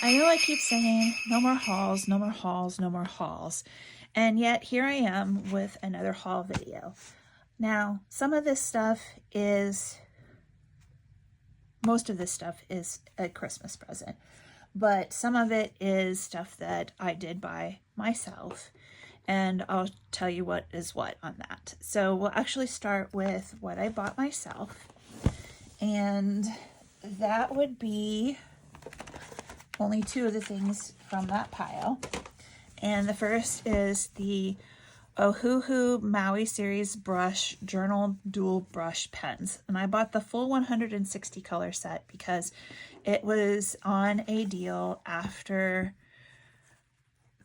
I know I keep saying no more hauls, no more hauls, no more hauls. And yet here I am with another haul video. Now, some of this stuff is, most of this stuff is a Christmas present, but some of it is stuff that I did buy myself. And I'll tell you what is what on that. So we'll actually start with what I bought myself. And that would be only two of the things from that pile. And the first is the Ohuhu Maui Series Brush Journal Dual Brush Pens. And I bought the full 160 color set because it was on a deal after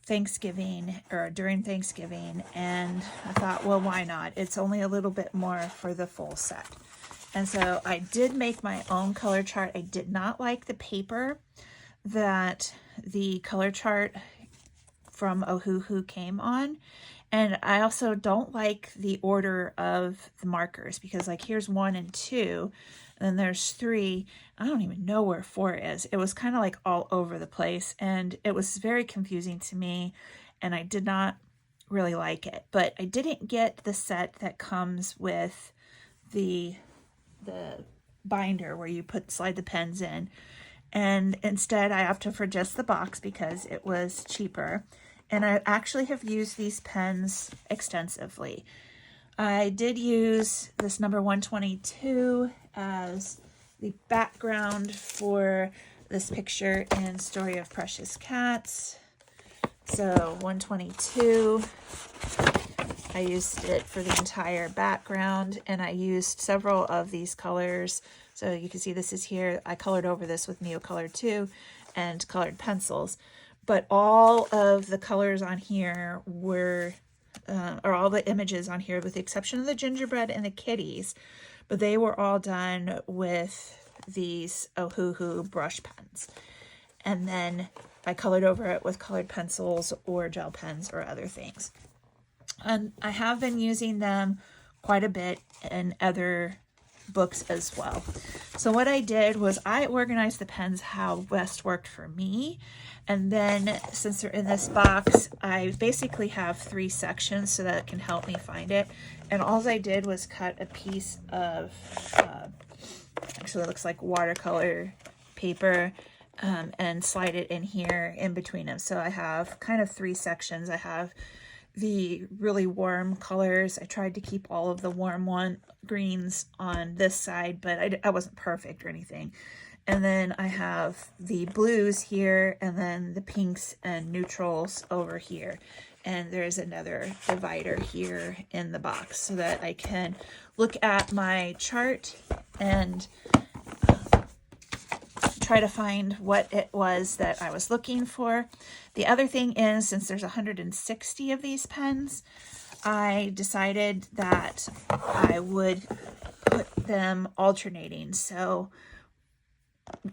Thanksgiving or during Thanksgiving, and I thought, well, why not? It's only a little bit more for the full set. And so I did make my own color chart. I did not like the paper that the color chart from Ohuhu came on. And I also don't like the order of the markers because, like, here's 1 and 2, and then there's 3. I don't even know where 4 is. It was kind of like all over the place, and it was very confusing to me, and I did not really like it. But I didn't get the set that comes with the binder where you slide the pens in, and instead I opted for just the box because it was cheaper. And I actually have used these pens extensively. I did use this number 122 as the background for this picture in Story of Precious Cats. So 122, I used it for the entire background, and I used several of these colors. So you can see this is here. I colored over this with Neocolor 2 and colored pencils. But all of the colors on here were, or all the images on here, with the exception of the gingerbread and the kitties, but they were all done with these Ohuhu brush pens. And then I colored over it with colored pencils or gel pens or other things. And I have been using them quite a bit in other books as well. So what I did was I organized the pens how best worked for me. And then since they're in this box, I basically have 3 sections so that it can help me find it. And all I did was cut a piece of, actually it looks like watercolor paper, and slide it in here in between them. So I have kind of 3 sections. I have the really warm colors. I tried to keep all of the warm greens on this side, but I wasn't perfect or anything. And then I have the blues here, and then the pinks and neutrals over here. And there's another divider here in the box so that I can look at my chart and try to find what it was that I was looking for. The other thing is, since there's 160 of these pens, I decided that I would put them alternating. So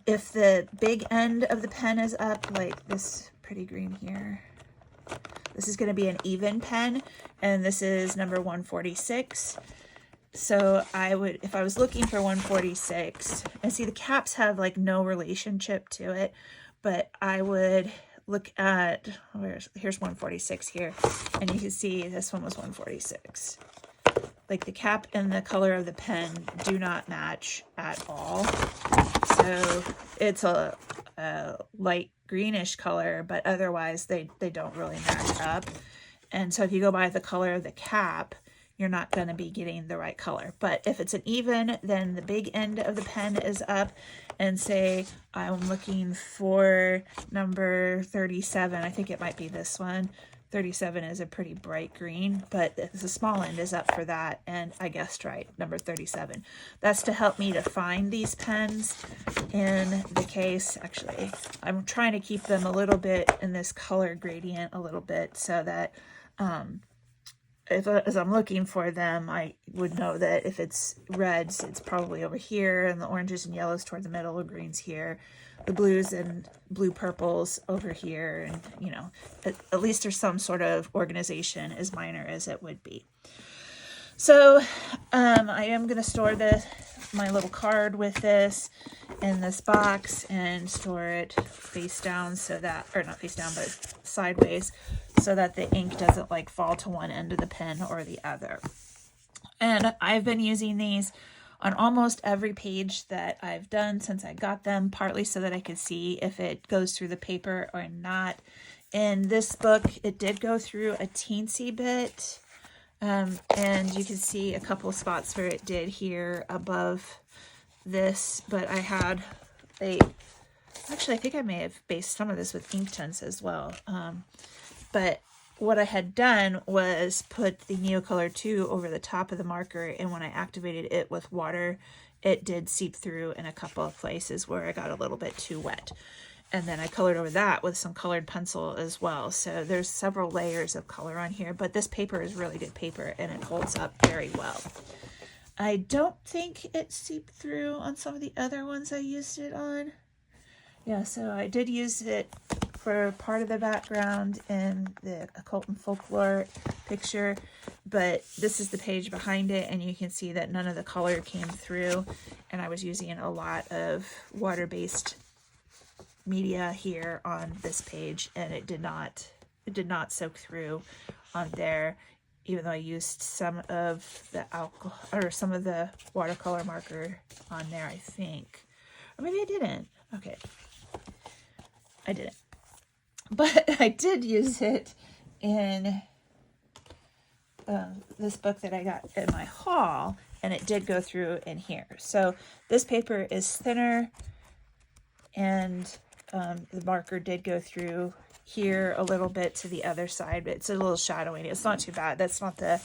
if the big end of the pen is up, like this pretty green here, this is going to be an even pen, and this is number 146. So I would, if I was looking for 146, and see the caps have like no relationship to it, but I would look at, here's 146 here, and you can see this one was 146. Like the cap and the color of the pen do not match at all. So it's a light greenish color, but otherwise they don't really match up. And so if you go by the color of the cap, you're not going to be getting the right color. But if it's an even, then the big end of the pen is up, and say I'm looking for number 37. I think it might be this one. 37 is a pretty bright green, but the small end is up for that, and I guessed right, number 37. That's to help me to find these pens in the case. Actually, I'm trying to keep them a little bit in this color gradient a little bit so that as I'm looking for them, I would know that if it's reds, it's probably over here, and the oranges and yellows toward the middle, the greens here, the blues and blue purples over here, and you know, at least there's some sort of organization, as minor as it would be. So I am going to store my little card with this in this box and store it face down so that, or not face down, but sideways, so that the ink doesn't like fall to one end of the pen or the other. And I've been using these on almost every page that I've done since I got them, partly so that I could see if it goes through the paper or not. In this book, it did go through a teensy bit, and you can see a couple of spots where it did here above this, but I had actually, I think I may have based some of this with ink tints as well, but what I had done was put the Neocolor 2 over the top of the marker, and when I activated it with water, it did seep through in a couple of places where I got a little bit too wet. And then I colored over that with some colored pencil as well. So there's several layers of color on here, but this paper is really good paper and it holds up very well. I don't think it seeped through on some of the other ones I used it on. Yeah, so I did use it for part of the background in the Occult and Folklore picture, but this is the page behind it, and you can see that none of the color came through, and I was using a lot of water-based media here on this page, and it did not soak through on there, even though I used some of the alcohol or some of the watercolor marker on there, I think. Or maybe I didn't. Okay. I didn't. But I did use it in this book that I got in my haul, and it did go through in here. So this paper is thinner, and the marker did go through here a little bit to the other side, but it's a little shadowing. It's not too bad. That's not the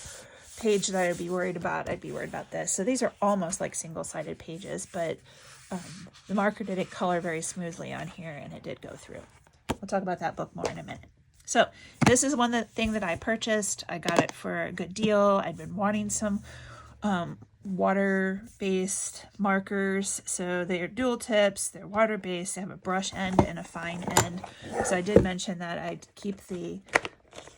page that I'd be worried about. I'd be worried about this. So these are almost like single-sided pages, but the marker didn't color very smoothly on here, and it did go through. We'll talk about that book more in a minute. So this is one thing that I purchased. I got it for a good deal. I'd been wanting some water-based markers. So they're dual tips, they're water-based, they have a brush end and a fine end. So I did mention that I'd keep the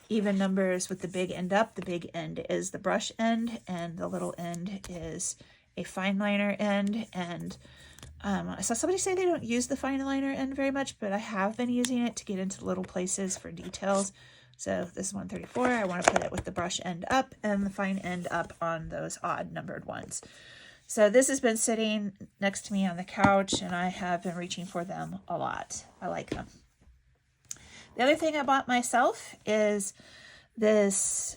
even numbers with the big end up. The big end is the brush end, and the little end is a fine liner end. And I saw somebody say they don't use the fine liner end very much, but I have been using it to get into little places for details. So this is 134. I want to put it with the brush end up and the fine end up on those odd numbered ones. So this has been sitting next to me on the couch, and I have been reaching for them a lot. I like them. The other thing I bought myself is this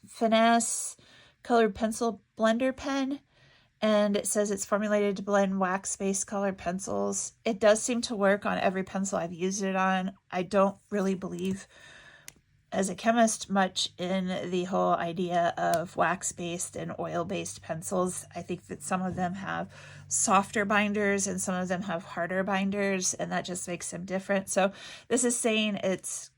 Finesse colored pencil blender pen. And it says it's formulated to blend wax-based colored pencils. It does seem to work on every pencil I've used it on. I don't really believe, as a chemist, much in the whole idea of wax-based and oil-based pencils. I think that some of them have softer binders and some of them have harder binders, and that just makes them different. So this is saying it's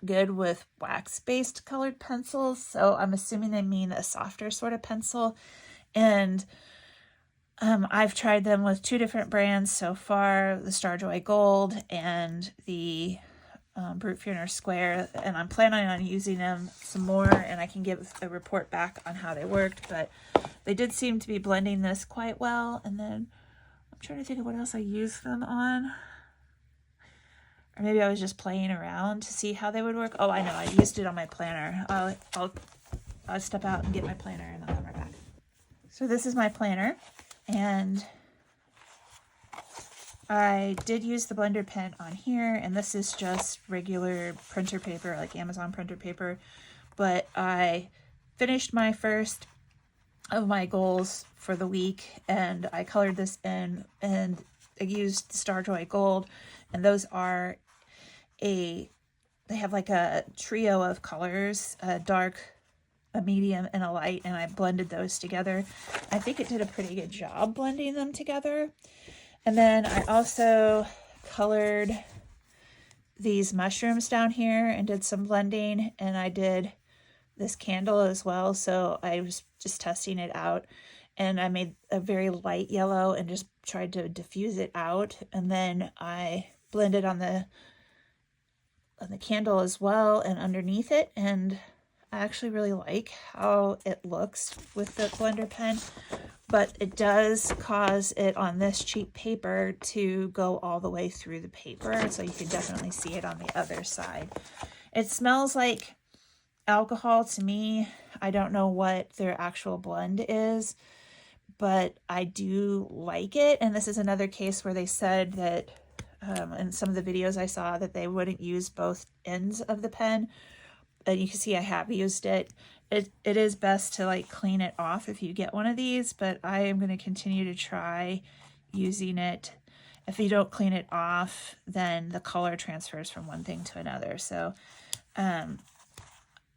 good with wax-based colored pencils. So I'm assuming they mean a softer sort of pencil. And I've tried them with two different brands so far, the Starjoy Gold and the Brute Funer Square, and I'm planning on using them some more, and I can give a report back on how they worked, but they did seem to be blending this quite well. And then I'm trying to think of what else I used them on, or maybe I was just playing around to see how they would work. Oh, I know, I used it on my planner. I'll step out and get my planner, and I'll come right back. So this is my planner, and I did use the blender pen on here, and this is just regular printer paper, like Amazon printer paper, but I finished my first of my goals for the week, and I colored this in, and I used Starjoy Gold, and those are they have like a trio of colors, a dark, a medium, and a light, and I blended those together. I think it did a pretty good job blending them together. And then I also colored these mushrooms down here and did some blending, and I did this candle as well, so I was just testing it out, and I made a very light yellow and just tried to diffuse it out, and then I blended on the candle as well and underneath it, and I actually really like how it looks with the blender pen. but it does cause it on this cheap paper to go all the way through the paper. So you can definitely see it on the other side. It smells like alcohol to me. I don't know what their actual blend is, but I do like it. And this is another case where they said that in some of the videos I saw that they wouldn't use both ends of the pen. And you can see I have used it. It is best to like clean it off if you get one of these, but I am going to continue to try using it. If you don't clean it off, then the color transfers from one thing to another. So I'm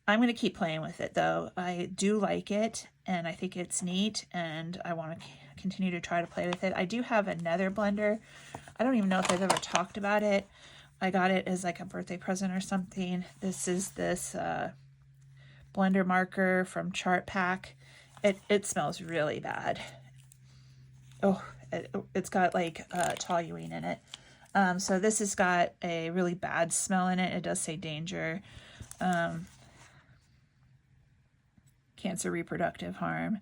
going to keep playing with it though. I do like it and I think it's neat and I want to continue to try to play with it. I do have another blender. I don't even know if I've ever talked about it. I got it as like a birthday present or something. This is this blender marker from Chart Pack. It smells really bad. Oh, it's got like toluene in it. So this has got a really bad smell in it. It does say danger. Cancer, reproductive harm.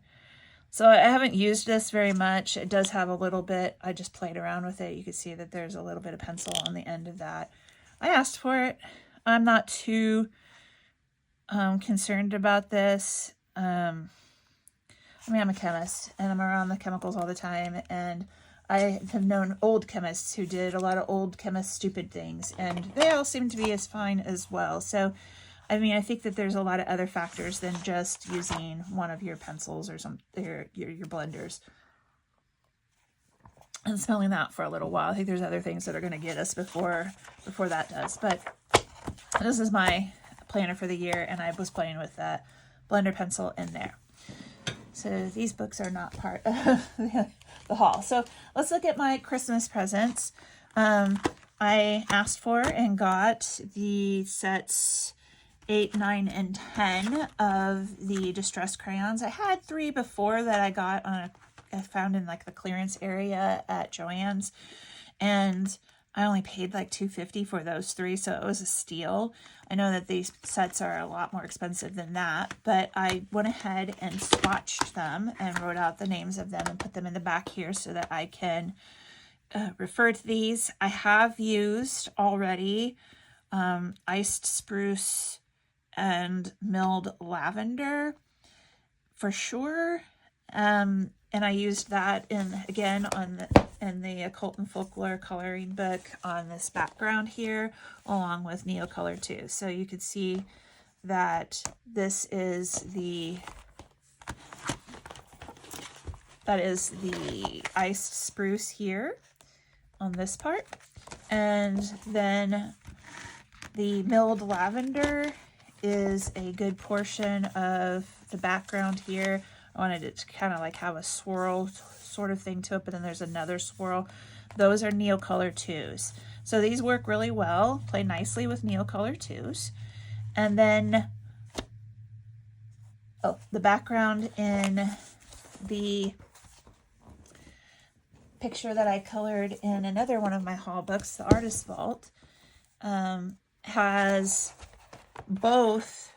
So I haven't used this very much. It does have a little bit. I just played around with it. You can see that there's a little bit of pencil on the end of that. I asked for it. I'm not too concerned about this. I mean, I'm a chemist and I'm around the chemicals all the time. And I have known old chemists who did a lot of old chemist stupid things. And they all seem to be as fine as well. So I mean, I think that there's a lot of other factors than just using one of your pencils or your blenders and smelling that for a little while. I think there's other things that are going to get us before that does. But this is my planner for the year, and I was playing with that blender pencil in there. So these books are not part of the haul. So let's look at my Christmas presents. I asked for and got the sets 8, 9, and 10 of the distress crayons. I had 3 before that I got I found in like the clearance area at Joann's, and I only paid like $2.50 for those 3, so it was a steal. I know that these sets are a lot more expensive than that, but I went ahead and swatched them and wrote out the names of them and put them in the back here so that I can refer to these. I have used already iced spruce and milled lavender for sure, and I used that in the Occult and Folklore coloring book on this background here, along with Neocolor too. So you can see that this is the iced spruce here on this part, and then the milled lavender is a good portion of the background here. I wanted it to kind of like have a swirl sort of thing to it, but then there's another swirl. Those are Neocolor 2s. So these work really well, play nicely with Neocolor 2s. And then, the background in the picture that I colored in another one of my haul books, the Artist Vault, has both,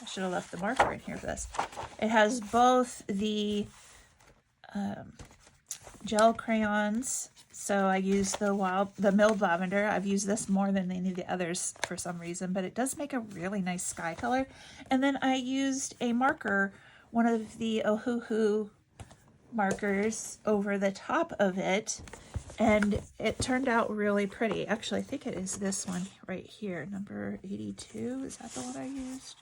I should have left the marker in here for this. It has both the gel crayons. So I use the milled lavender. I've used this more than any of the others for some reason, but it does make a really nice sky color. And then I used a marker, one of the Ohuhu markers, over the top of it, and it turned out really pretty. Actually, I think it is this one right here, number 82. Is that the one I used?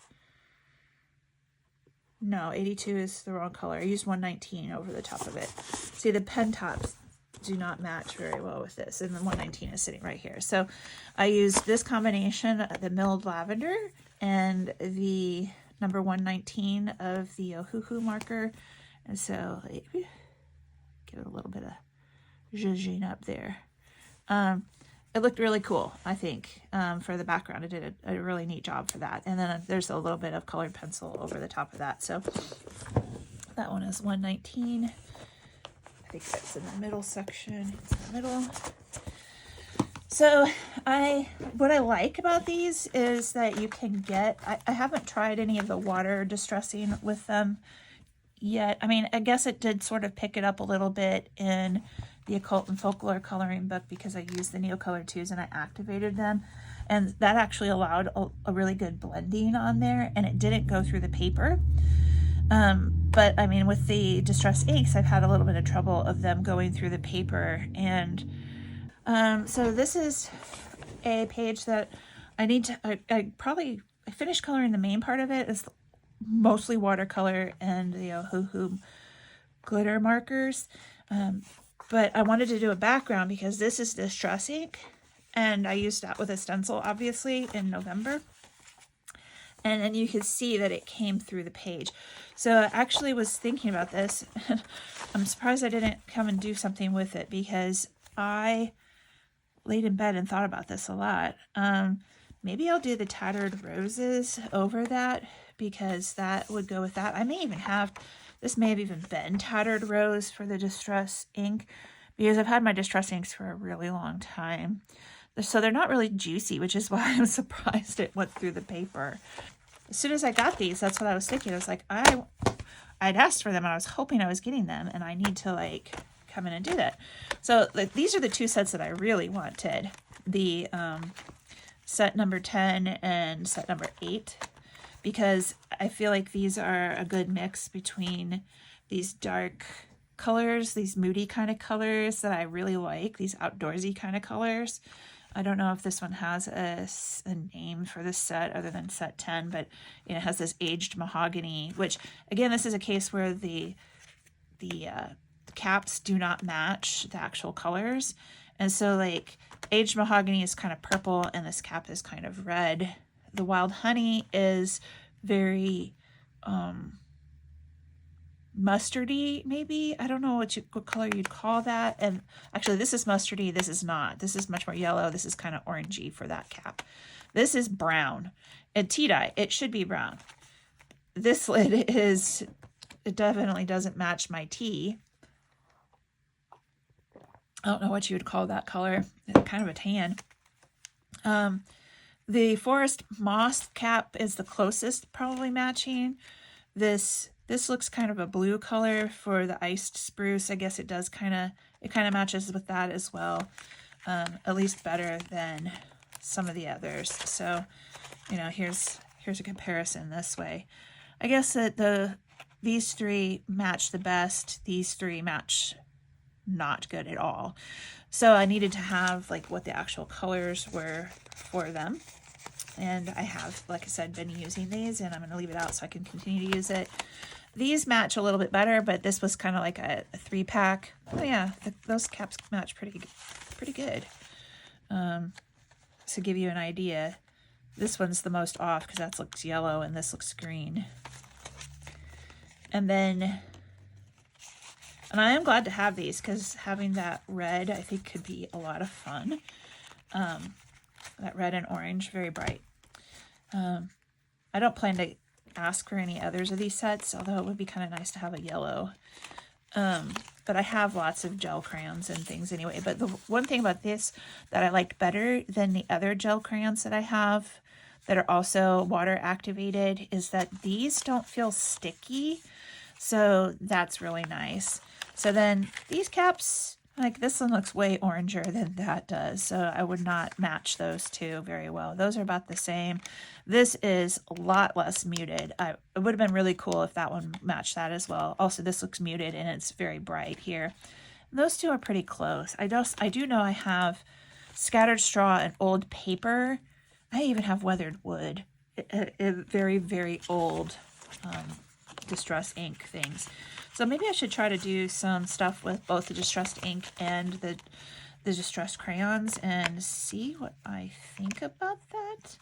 No, 82 is the wrong color. I used 119 over the top of it. See, the pen tops do not match very well with this, and the 119 is sitting right here. So I used this combination, the milled lavender and the number 119 of the Ohuhu marker, and so give it a little bit of zhuzhing up there. It looked really cool, I think, for the background. It did a really neat job for that. And then there's a little bit of colored pencil over the top of that. So that one is 119. I think that's in the middle section. It's in the middle. So what I like about these is that you can get, I haven't tried any of the water distressing with them yet. I mean, I guess it did sort of pick it up a little bit in the Occult and Folklore coloring book because I used the Neocolor 2s and I activated them. And that actually allowed a really good blending on there, and it didn't go through the paper. But I mean, with the Distress inks, I've had a little bit of trouble of them going through the paper. And so this is a page that I need to, I finished coloring the main part of it. It's mostly watercolor and the Ohuhu glitter markers. But I wanted to do a background because this is Distress ink. And I used that with a stencil, obviously, in November. And then you could see that it came through the page. So I actually was thinking about this. I'm surprised I didn't come and do something with it because I laid in bed and thought about this a lot. Maybe I'll do the Tattered Roses over that because that would go with that. I may even have, this may have even been Tattered Rose for the Distress ink because I've had my Distress inks for a really long time. So they're not really juicy, which is why I'm surprised it went through the paper. As soon as I got these, that's what I was thinking. I was like, I'd asked for them and I was hoping I was getting them, and I need to like come in and do that. So like, these are the two sets that I really wanted. The set number 10 and set number 8, because I feel like these are a good mix between these dark colors, these moody kind of colors that I really like, these outdoorsy kind of colors. I don't know if this one has a name for this set other than set 10, but you know, it has this aged mahogany, which again, this is a case where the caps do not match the actual colors. And so like aged mahogany is kind of purple and this cap is kind of red. The wild honey is very mustardy, maybe. I don't know what color you'd call that. And actually this is mustardy, this is not. This is much more yellow. This is kind of orangey for that cap. This is brown. And tea dye, it should be brown. This lid is, it definitely doesn't match my tea. I don't know what you would call that color. It's kind of a tan. The forest moss cap is the closest probably matching. This looks kind of a blue color for the iced spruce. I guess it does kind of matches with that as well. At least better than some of the others. So, you know, here's a comparison this way. I guess that these three match the best. These three match not good at all. So I needed to have like what the actual colors were for them. And I have, like I said, been using these, and I'm going to leave it out so I can continue to use it. These match a little bit better, but this was kind of like a 3-pack. Oh yeah, those caps match pretty good. To give you an idea, this one's the most off because that looks yellow and this looks green. And then, and I am glad to have these because having that red I think could be a lot of fun. That red and orange, very bright. I don't plan to ask for any others of these sets, although it would be kind of nice to have a yellow. But I have lots of gel crayons and things anyway. But the one thing about this that I liked better than the other gel crayons that I have that are also water activated is that these don't feel sticky. So that's really nice. So then these caps, like this one looks way oranger than that does. So I would not match those two very well. Those are about the same. This is a lot less muted. It would have been really cool if that one matched that as well. Also, this looks muted and it's very bright here. Those two are pretty close. I do know I have scattered straw and old paper. I even have weathered wood. Very, very old distress ink things. So maybe I should try to do some stuff with both the distressed ink and the distressed crayons and see what I think about that.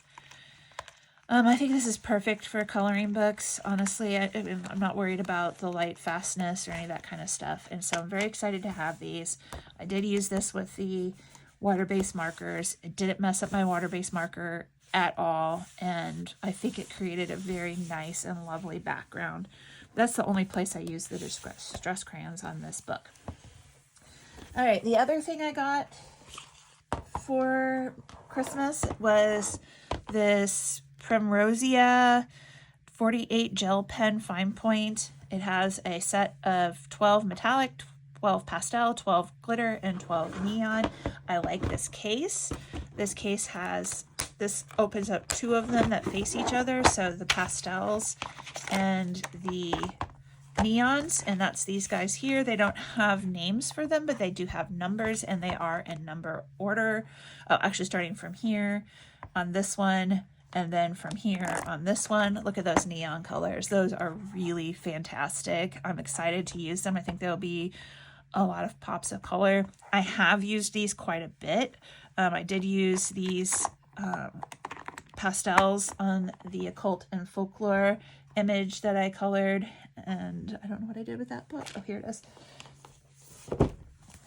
I think this is perfect for coloring books. Honestly, I'm not worried about the light fastness or any of that kind of stuff. And so I'm very excited to have these. I did use this with the water-based markers. It didn't mess up my water-based marker at all. And I think it created a very nice and lovely background. That's the only place I use the distress crayons on this book. All right, the other thing I got for Christmas was this Primrosia 48 gel pen fine point. It has a set of 12 metallic, 12 pastel, 12 glitter, and 12 neon. I like this case. This case has, this opens up two of them that face each other, so the pastels and the neons, and that's these guys here. They don't have names for them, but they do have numbers, and they are in number order. Oh, actually starting from here on this one, and then from here on this one. Look at those neon colors. Those are really fantastic. I'm excited to use them. I think there'll be a lot of pops of color. I have used these quite a bit. I did use these pastels on the occult and folklore image that I colored, and I don't know what I did with that book. Oh, here it is.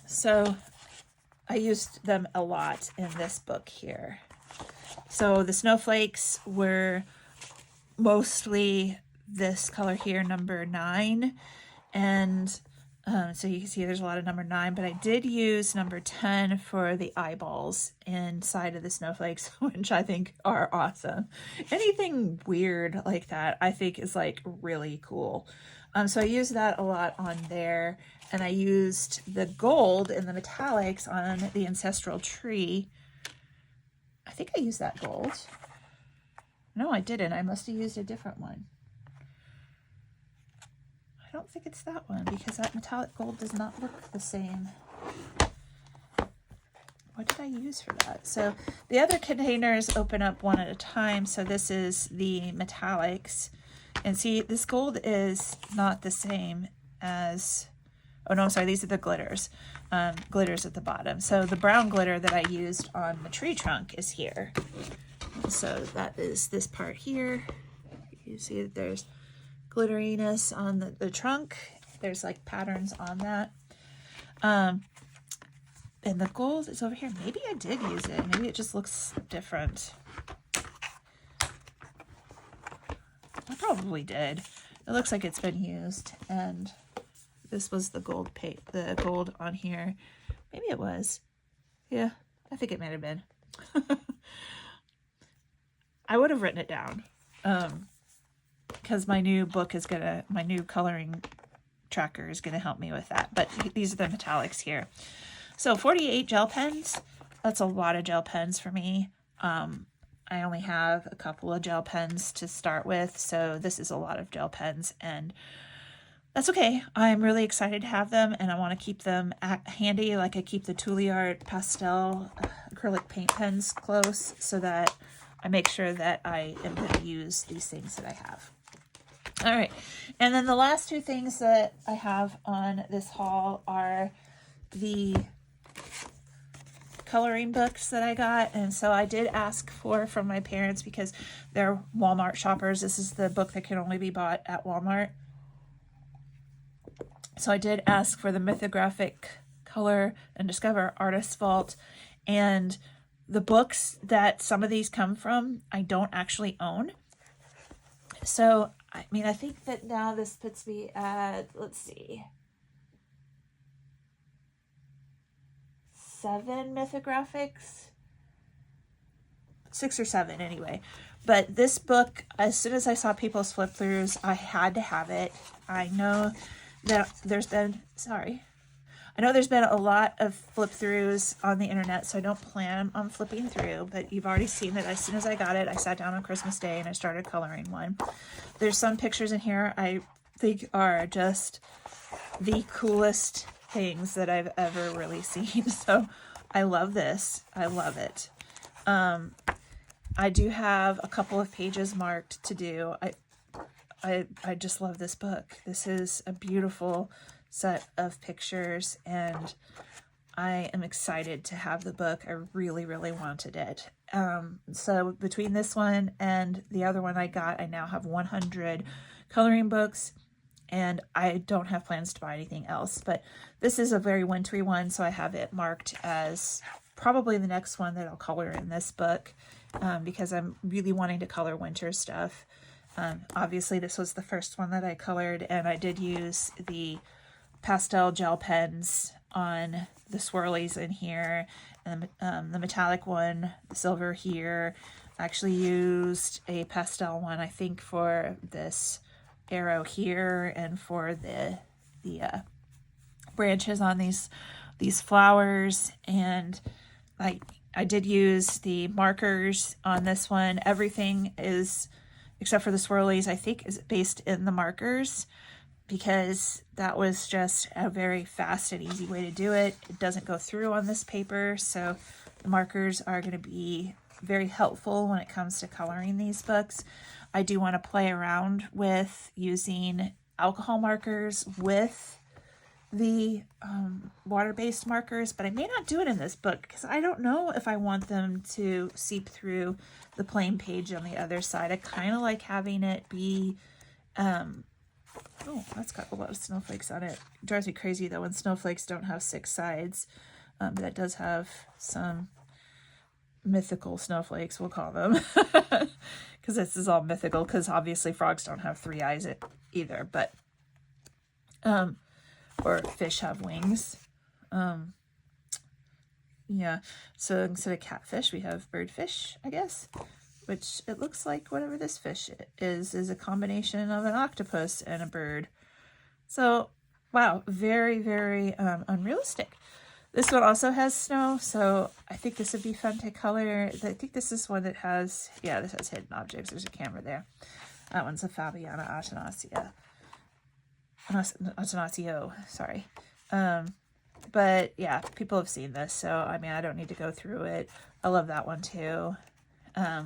So I used them a lot in this book here. So the snowflakes were mostly this color here, number 9, and so you can see there's a lot of number 9, but I did use number 10 for the eyeballs inside of the snowflakes, which I think are awesome. Anything weird like that I think is like really cool. So I used that a lot on there, and I used the gold and the metallics on the ancestral tree. I think I used that gold. No, I didn't. I must have used a different one. I don't think it's that one because that metallic gold does not look the same. What did I use for that? So the other containers open up one at a time. So this is the metallics. And see, this gold is not the same as, oh no, I'm sorry, these are the glitters. Glitters at the bottom. So the brown glitter that I used on the tree trunk is here. So that is this part here. You see that there's glitteriness on the trunk. There's like patterns on that. And the gold is over here. Maybe I did use it. Maybe it just looks different. I probably did. It looks like it's been used. And this was the gold the gold on here. Maybe it was. Yeah, I think it might have been. I would have written it down. Because my new book is my new coloring tracker is gonna help me with that. But these are the metallics here. So 48 gel pens. That's a lot of gel pens for me. I only have a couple of gel pens to start with, so this is a lot of gel pens, and that's okay. I'm really excited to have them, and I want to keep them handy, like I keep the Tuliart pastel acrylic paint pens close, so that I make sure that I am going to use these things that I have. All right, and then the last two things that I have on this haul are the coloring books that I got. And so I did ask from my parents, because they're Walmart shoppers. This is the book that can only be bought at Walmart. So I did ask for the Mythographic Color and Discover Artist Vault. And the books that some of these come from, I don't actually own. So, I mean, I think that now this puts me at, let's see, 7 mythographics, 6 or 7 anyway. But this book, as soon as I saw people's flip throughs, I had to have it. I know that there's been a lot of flip throughs on the internet, so I don't plan on flipping through, but you've already seen that as soon as I got it, I sat down on Christmas Day and I started coloring one. There's some pictures in here I think are just the coolest things that I've ever really seen. So I love this. I love it. I do have a couple of pages marked to do. I just love this book. This is a beautiful set of pictures, and I am excited to have the book. I really, really wanted it. So between this one and the other one I got, I now have 100 coloring books, and I don't have plans to buy anything else. But this is a very wintry one, so I have it marked as probably the next one that I'll color in this book, because I'm really wanting to color winter stuff. Obviously, this was the first one that I colored, and I did use the pastel gel pens on the swirlies in here, and the metallic one, the silver here. I actually used a pastel one, I think, for this arrow here and for the branches on these flowers. And I did use the markers on this one. Everything is, except for the swirlies, I think is based in the markers, because that was just a very fast and easy way to do it. It doesn't go through on this paper, so the markers are going to be very helpful when it comes to coloring these books. I do want to play around with using alcohol markers with the water-based markers, but I may not do it in this book because I don't know if I want them to seep through the plain page on the other side. I kind of like having it be oh, that's got a lot of snowflakes on it. It drives me crazy though when snowflakes don't have 6 sides. But that does have some mythical snowflakes, we'll call them. Because this is all mythical, because obviously frogs don't have 3 eyes either, but or fish have wings. Yeah, so instead of catfish, we have birdfish, I guess, which it looks like whatever this fish is a combination of an octopus and a bird. So, wow, very, very unrealistic. This one also has snow, so I think this would be fun to color. I think this is one that has, yeah, this has hidden objects. There's a camera there. That one's a Fabiana Attanasio, sorry. But yeah, people have seen this, so I mean, I don't need to go through it. I love that one too. I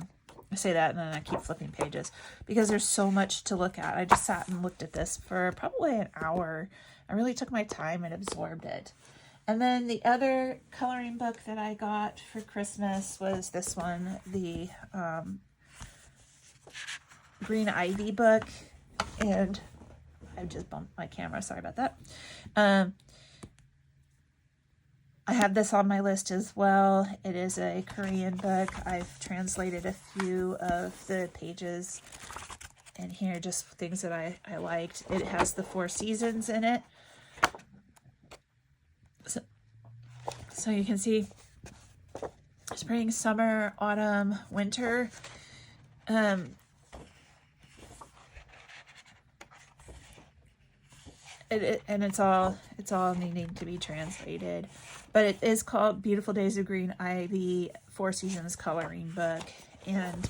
say that and then I keep flipping pages because there's so much to look at. I just sat and looked at this for probably an hour. I really took my time and absorbed it. And then the other coloring book that I got for Christmas was this one, the Green Ivy book. And I just bumped my camera, sorry about that. I have this on my list as well. It is a Korean book. I've translated a few of the pages in here, just things that I liked. It has the 4 seasons in it. So you can see spring, summer, autumn, winter. And it's all needing to be translated, but it is called Beautiful Days of Green Ivy 4 Seasons Coloring Book. And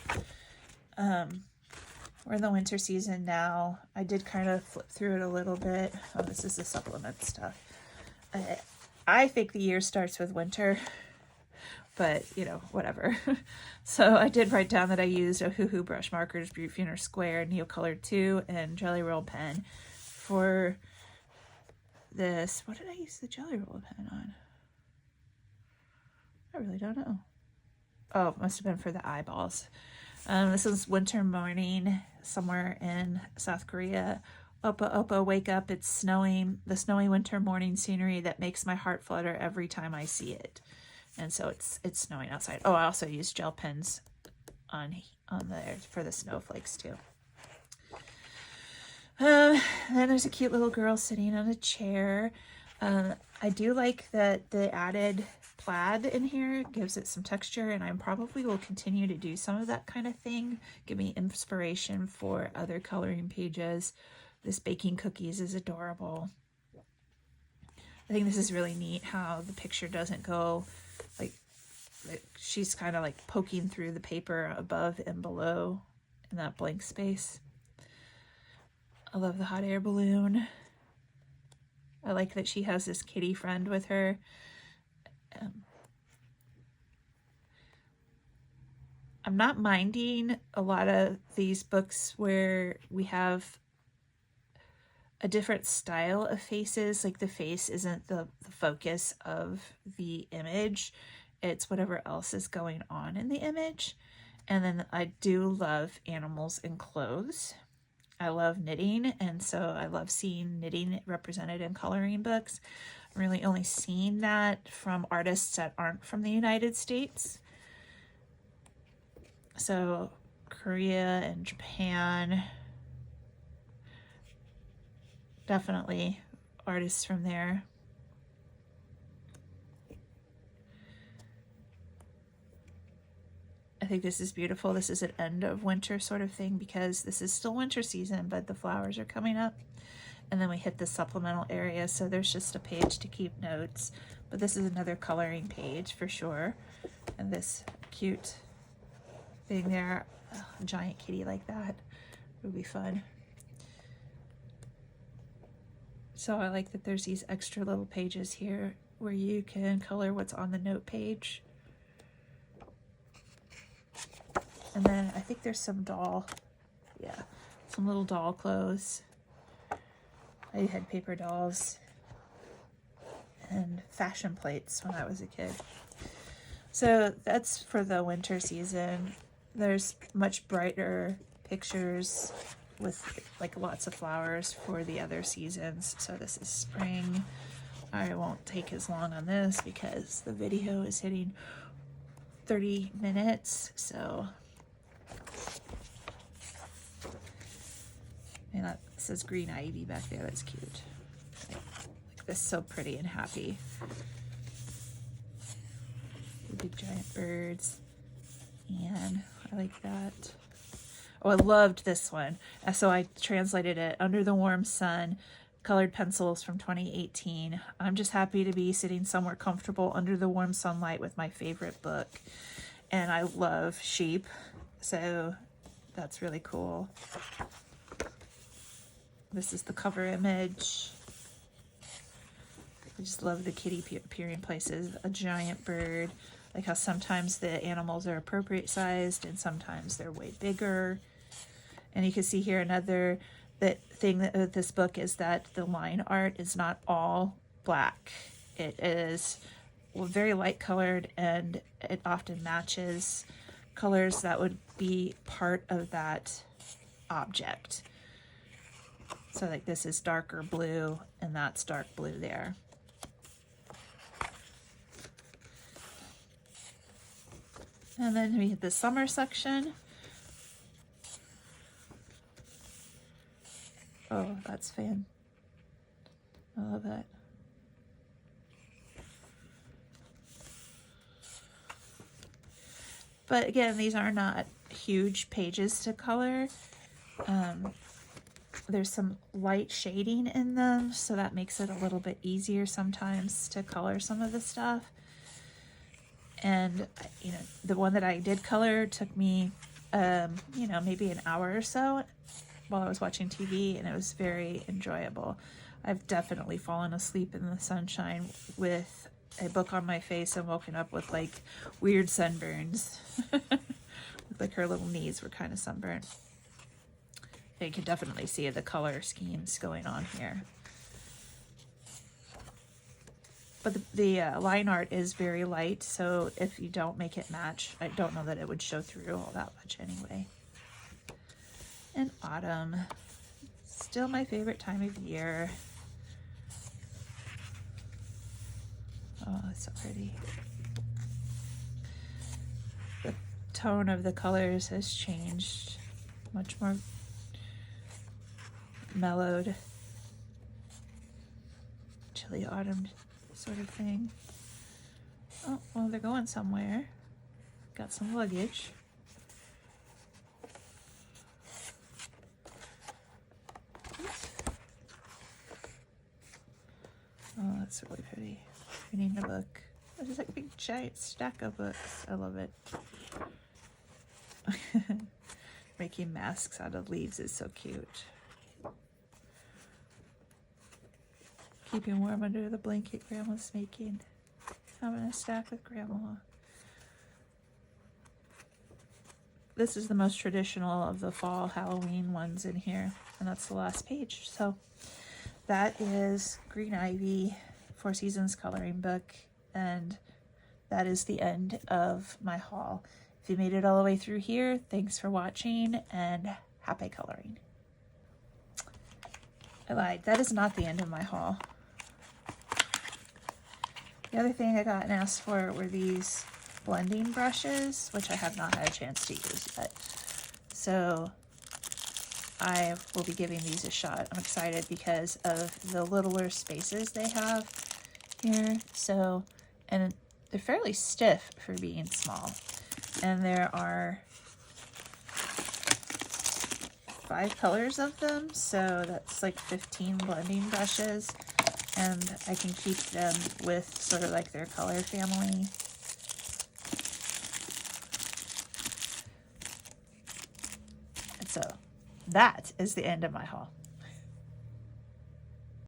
we're in the winter season now. I did kind of flip through it a little bit. Oh, this is the supplement stuff. I think the year starts with winter, but you know, whatever. So I did write down that I used Ohuhu brush markers, Buchner Square, Neocolor 2, and Jelly Roll pen for this. What did I use the Jelly Roll pen on? I really don't know. Oh, it must have been for the eyeballs. This is Winter Morning somewhere in South Korea. Oppa, Oppa, wake up, it's snowing. The snowy winter morning scenery that makes my heart flutter every time I see it. And so it's snowing outside. Oh, I also used gel pens on there for the snowflakes too. Then there's a cute little girl sitting on a chair. I do like that the added plaid in here gives it some texture, and I probably will continue to do some of that kind of thing. Give me inspiration for other coloring pages. This baking cookies is adorable. I think this is really neat how the picture doesn't go like she's kind of like poking through the paper above and below in that blank space. I love the hot air balloon. I like that she has this kitty friend with her. I'm not minding a lot of these books where we have a different style of faces. Like the face isn't the focus of the image. It's whatever else is going on in the image. And then I do love animals and clothes. I love knitting, and so I love seeing knitting represented in coloring books. I'm really only seeing that from artists that aren't from the United States. So Korea and Japan, definitely artists from there. I I think this is beautiful. This is an end of winter sort of thing because this is still winter season, but the flowers are coming up. And then we hit the supplemental area, so there's just a page to keep notes. But this is another coloring page for sure. And this cute thing there, a giant kitty like that would be fun. So I like that there's these extra little pages here where you can color what's on the note page. And then I think there's some doll, yeah, some little doll clothes. I had paper dolls and fashion plates when I was a kid. So that's for the winter season. There's much brighter pictures with like lots of flowers for the other seasons. So this is spring. I won't take as long on this because the video is hitting 30 minutes. So, and that says green ivy back there. That's cute. Like this, so pretty and happy. The big giant birds. And I like that. Oh, I loved this one. So I translated it, Under the Warm Sun, Colored Pencils from 2018. I'm just happy to be sitting somewhere comfortable under the warm sunlight with my favorite book. And I love sheep, so that's really cool. This is the cover image. I just love the kitty appearing places. A giant bird. Like how sometimes the animals are appropriate sized and sometimes they're way bigger. And you can see here another thing with this book is that the line art is not all black. It is very light colored and it often matches colors that would be part of that object. So like this is darker blue and that's dark blue there. And then we hit the summer section. Oh, that's fan. I love that. But again, these are not huge pages to color. There's some light shading in them, so that makes it a little bit easier sometimes to color some of the stuff. And, you know, the one that I did color took me, you know, maybe an hour or so while I was watching TV, and it was very enjoyable. I've definitely fallen asleep in the sunshine with a book on my face and woken up with like weird sunburns. Like her little knees were kind of sunburned. You can definitely see the color schemes going on here. But the line art is very light, so if you don't make it match, I don't know that it would show through all that much anyway. And autumn, still my favorite time of year. Oh, it's so pretty. The tone of the colors has changed, much more mellowed, chilly autumn sort of thing. Oh, well, they're going somewhere. Got some luggage. Oh, that's really pretty. Reading the book. This is like a big giant stack of books. I love it. Making masks out of leaves is so cute. Keeping warm under the blanket Grandma's making. Having a stack with Grandma. This is the most traditional of the fall Halloween ones in here. And that's the last page. So that is Green Ivy, Four Seasons coloring book. And that is the end of my haul. If you made it all the way through here, thanks for watching and happy coloring. I lied. That is not the end of my haul. The other thing I got and asked for were these blending brushes, which I have not had a chance to use yet. So I will be giving these a shot. I'm excited because of the littler spaces they have here. So, and they're fairly stiff for being small. And there are 5 colors of them, so that's like 15 blending brushes, and I can keep them with sort of like their color family. And so that is the end of my haul.